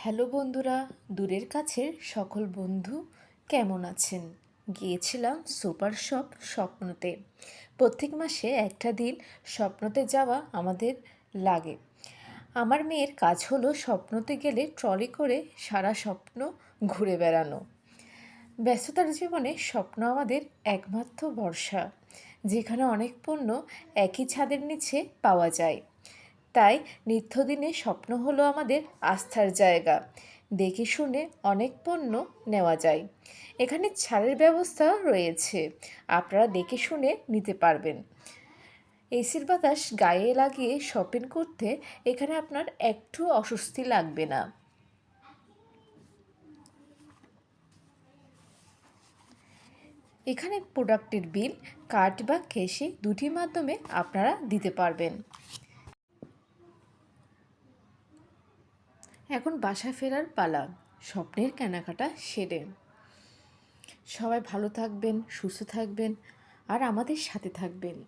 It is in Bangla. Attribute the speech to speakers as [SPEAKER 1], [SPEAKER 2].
[SPEAKER 1] হ্যালো বন্ধুরা, দূরের কাছের সকল বন্ধু কেমন আছেন? গিয়েছিলাম সুপার শপ স্বপ্নতে। প্রত্যেক মাসে একটা দিন স্বপ্নতে যাওয়া আমাদের লাগে। আমার মেয়ের কাজ হলো স্বপ্নতে গেলে ট্রলি করে সারা স্বপ্ন ঘুরে বেড়ানো। ব্যস্ততার জীবনে স্বপ্ন আমাদের একমাত্র ভরসা, যেখানে অনেক পণ্য একই ছাদের নিচে পাওয়া যায়। তাই নিত্যদিনে স্বপ্ন হলো আমাদের আস্থার জায়গা। দেখে শুনে অনেক পণ্য নেওয়া যায়। এখানে ছাড়ের ব্যবস্থাও রয়েছে, আপনারা দেখে শুনে নিতে পারবেন। এসির বাতাস গায়ে লাগিয়ে শপিং করতে এখানে আপনার একটু অস্বস্তি লাগবে না। এখানে প্রোডাক্টের বিল কার্ড বা ক্যাশে দুটির মাধ্যমে আপনারা দিতে পারবেন। এখন বাসা ফেরার পালা, স্বপ্নের কেনাকাটা সেরে। সবাই ভালো থাকবেন, সুস্থ থাকবেন আর আমাদের সাথে থাকবেন।